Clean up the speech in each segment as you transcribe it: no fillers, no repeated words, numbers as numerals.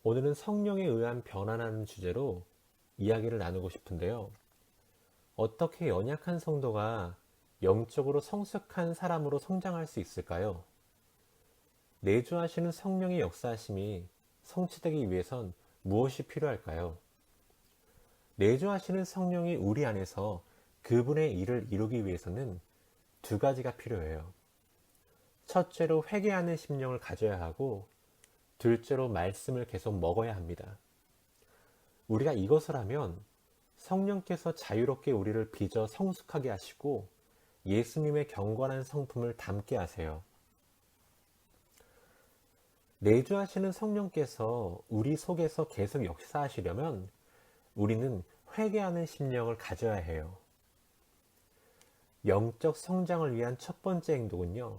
오늘은 성령에 의한 변화라는 주제로 이야기를 나누고 싶은데요. 어떻게 연약한 성도가 영적으로 성숙한 사람으로 성장할 수 있을까요? 내주하시는 성령의 역사하심이 성취되기 위해선 무엇이 필요할까요? 내주하시는 성령이 우리 안에서 그분의 일을 이루기 위해서는 두 가지가 필요해요. 첫째로 회개하는 심령을 가져야 하고, 둘째로 말씀을 계속 먹어야 합니다. 우리가 이것을 하면 성령께서 자유롭게 우리를 빚어 성숙하게 하시고 예수님의 경건한 성품을 담게 하세요. 내주하시는 성령께서 우리 속에서 계속 역사하시려면 우리는 회개하는 심령을 가져야 해요. 영적 성장을 위한 첫 번째 행동은요,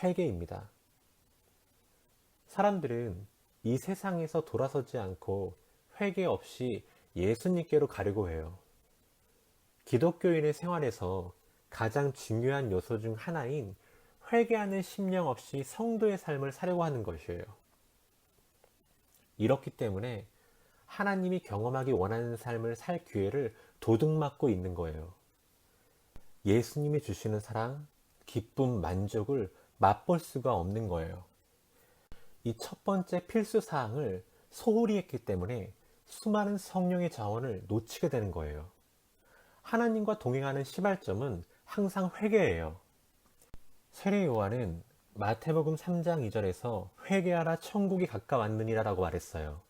회개입니다. 사람들은 이 세상에서 돌아서지 않고 회개 없이 예수님께로 가려고 해요. 기독교인의 생활에서 가장 중요한 요소 중 하나인 회개하는 심령 없이 성도의 삶을 사려고 하는 것이에요. 이렇기 때문에 하나님이 경험하기 원하는 삶을 살 기회를 도둑맞고 있는 거예요. 예수님이 주시는 사랑, 기쁨, 만족을 맛볼 수가 없는 거예요. 이 첫 번째 필수 사항을 소홀히 했기 때문에 수많은 성령의 자원을 놓치게 되는 거예요. 하나님과 동행하는 시발점은 항상 회개예요. 세례 요한은 마태복음 3장 2절에서 회개하라 천국이 가까웠느니라 라고 말했어요.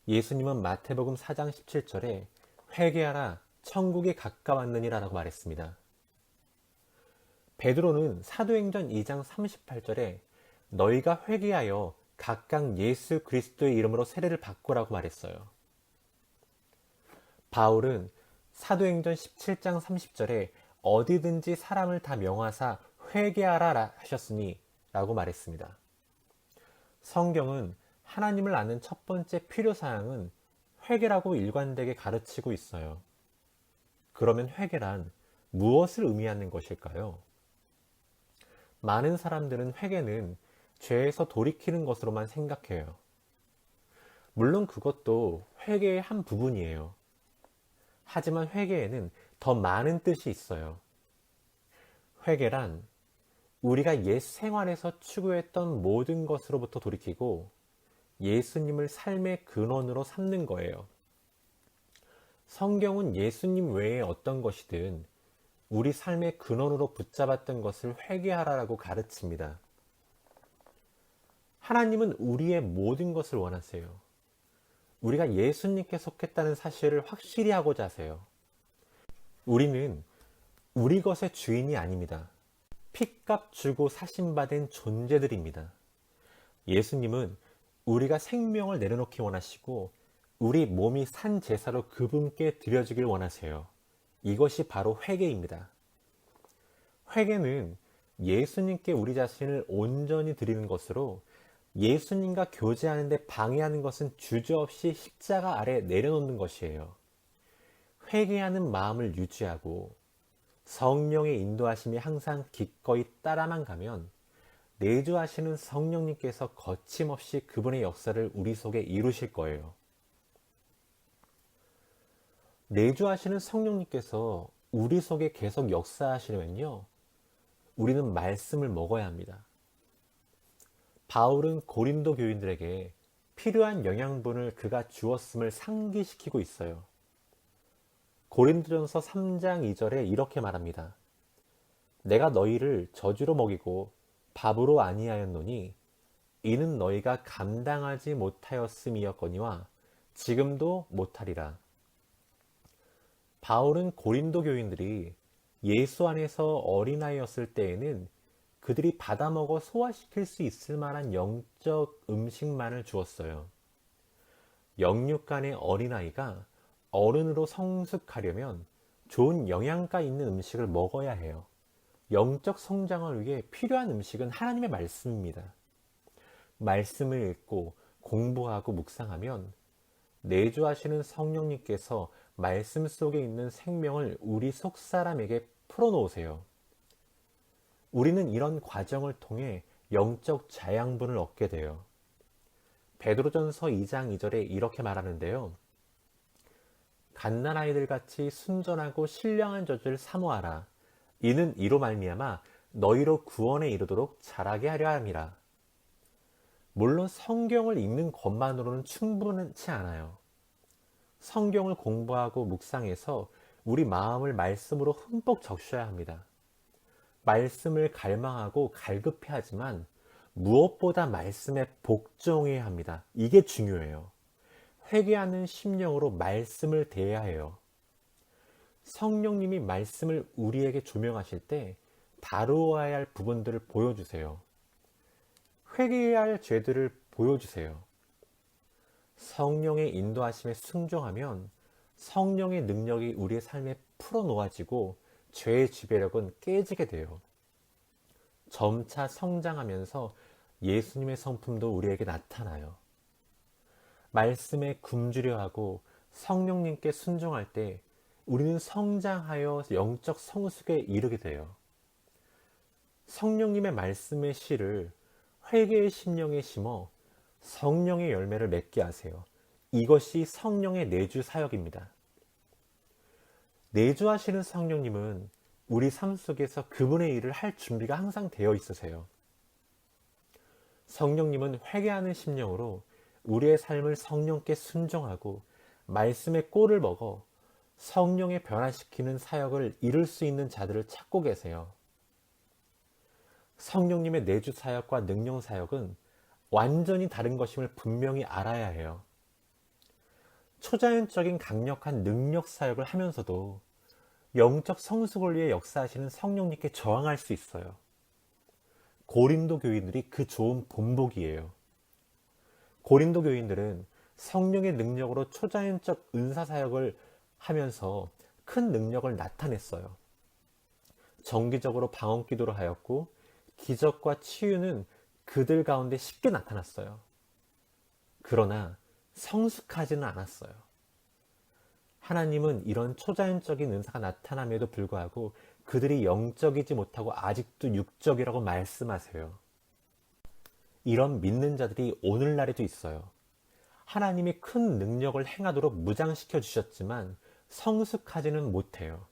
예수님은 마태복음 4장 17절에 회개하라 천국이 가까웠느니라 라고 말했습니다. 베드로는 사도행전 2장 38절에 너희가 회개하여 각각 예수 그리스도의 이름으로 세례를 받고라고 말했어요. 바울은 사도행전 17장 30절에 어디든지 사람을 다 명하사 회개하라 하셨으니 라고 말했습니다. 성경은 하나님을 아는 첫 번째 필요사항은 회개라고 일관되게 가르치고 있어요. 그러면 회개란 무엇을 의미하는 것일까요? 많은 사람들은 회개는 죄에서 돌이키는 것으로만 생각해요. 물론 그것도 회개의 한 부분이에요. 하지만 회개에는 더 많은 뜻이 있어요. 회개란 우리가 옛 생활에서 추구했던 모든 것으로부터 돌이키고 예수님을 삶의 근원으로 삼는 거예요. 성경은 예수님 외에 어떤 것이든 우리 삶의 근원으로 붙잡았던 것을 회개하라라고 가르칩니다. 하나님은 우리의 모든 것을 원하세요. 우리가 예수님께 속했다는 사실을 확실히 하고자 하세요. 우리는 우리 것의 주인이 아닙니다. 핏값 주고 사신받은 존재들입니다. 예수님은 우리가 생명을 내려놓기 원하시고 우리 몸이 산 제사로 그분께 드려지길 원하세요. 이것이 바로 회개입니다. 회개는 예수님께 우리 자신을 온전히 드리는 것으로 예수님과 교제하는 데 방해하는 것은 주저없이 십자가 아래 내려놓는 것이에요. 회개하는 마음을 유지하고 성령의 인도하심이 항상 기꺼이 따라만 가면 내주하시는 성령님께서 거침없이 그분의 역사를 우리 속에 이루실 거예요. 내주하시는 성령님께서 우리 속에 계속 역사하시려면요, 우리는 말씀을 먹어야 합니다. 바울은 고린도 교인들에게 필요한 영양분을 그가 주었음을 상기시키고 있어요. 고린도전서 3장 2절에 이렇게 말합니다. 내가 너희를 저주로 먹이고 밥으로 아니하였노니 이는 너희가 감당하지 못하였음이었거니와 지금도 못하리라. 바울은 고린도 교인들이 예수 안에서 어린아이였을 때에는 그들이 받아먹어 소화시킬 수 있을 만한 영적 음식만을 주었어요. 영육간의 어린아이가 어른으로 성숙하려면 좋은 영양가 있는 음식을 먹어야 해요. 영적 성장을 위해 필요한 음식은 하나님의 말씀입니다. 말씀을 읽고 공부하고 묵상하면 내주하시는 성령님께서 말씀 속에 있는 생명을 우리 속 사람에게 풀어놓으세요. 우리는 이런 과정을 통해 영적 자양분을 얻게 돼요. 베드로전서 2장 2절에 이렇게 말하는데요. 갓난아이들 같이 순전하고 신령한 젖을 사모하라. 이는 이로 말미암아 너희로 구원에 이르도록 자라게 하려 함이라. 물론 성경을 읽는 것만으로는 충분치 않아요. 성경을 공부하고 묵상해서 우리 마음을 말씀으로 흠뻑 적셔야 합니다. 말씀을 갈망하고 갈급해하지만 무엇보다 말씀에 복종해야 합니다. 이게 중요해요. 회개하는 심령으로 말씀을 대해야 해요. 성령님이 말씀을 우리에게 조명하실 때 다루어야 할 부분들을 보여주세요. 회개해야 할 죄들을 보여주세요. 성령의 인도하심에 순종하면 성령의 능력이 우리의 삶에 풀어놓아지고 죄의 지배력은 깨지게 돼요. 점차 성장하면서 예수님의 성품도 우리에게 나타나요. 말씀에 굶주려 하고 성령님께 순종할 때 우리는 성장하여 영적 성숙에 이르게 돼요. 성령님의 말씀의 씨를 회개의 심령에 심어 성령의 열매를 맺게 하세요. 이것이 성령의 내주 사역입니다. 내주하시는 성령님은 우리 삶 속에서 그분의 일을 할 준비가 항상 되어 있으세요. 성령님은 회개하는 심령으로 우리의 삶을 성령께 순종하고 말씀의 꼴을 먹어 성령에 변화시키는 사역을 이룰 수 있는 자들을 찾고 계세요. 성령님의 내주 사역과 능령 사역은 완전히 다른 것임을 분명히 알아야 해요. 초자연적인 강력한 능력 사역을 하면서도 영적 성숙을 위해 역사하시는 성령님께 저항할 수 있어요. 고린도 교인들이 그 좋은 본보기예요. 고린도 교인들은 성령의 능력으로 초자연적 은사 사역을 하면서 큰 능력을 나타냈어요. 정기적으로 방언 기도를 하였고 기적과 치유는 그들 가운데 쉽게 나타났어요. 그러나 성숙하지는 않았어요. 하나님은 이런 초자연적인 은사가 나타남에도 불구하고 그들이 영적이지 못하고 아직도 육적이라고 말씀하세요. 이런 믿는 자들이 오늘날에도 있어요. 하나님이 큰 능력을 행하도록 무장시켜 주셨지만 성숙하지는 못해요.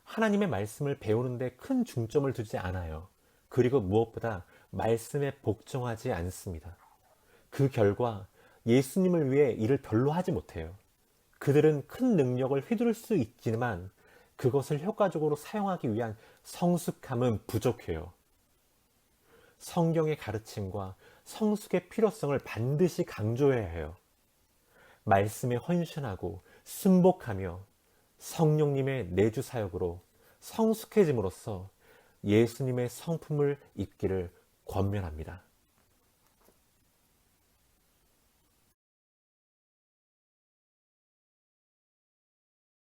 하나님의 말씀을 배우는데 큰 중점을 두지 않아요. 그리고 무엇보다 말씀에 복종하지 않습니다. 그 결과 예수님을 위해 일을 별로 하지 못해요. 그들은 큰 능력을 휘두를 수 있지만 그것을 효과적으로 사용하기 위한 성숙함은 부족해요. 성경의 가르침과 성숙의 필요성을 반드시 강조해야 해요. 말씀에 헌신하고 순복하며 성령님의 내주 사역으로 성숙해짐으로써 예수님의 성품을 입기를 권면합니다.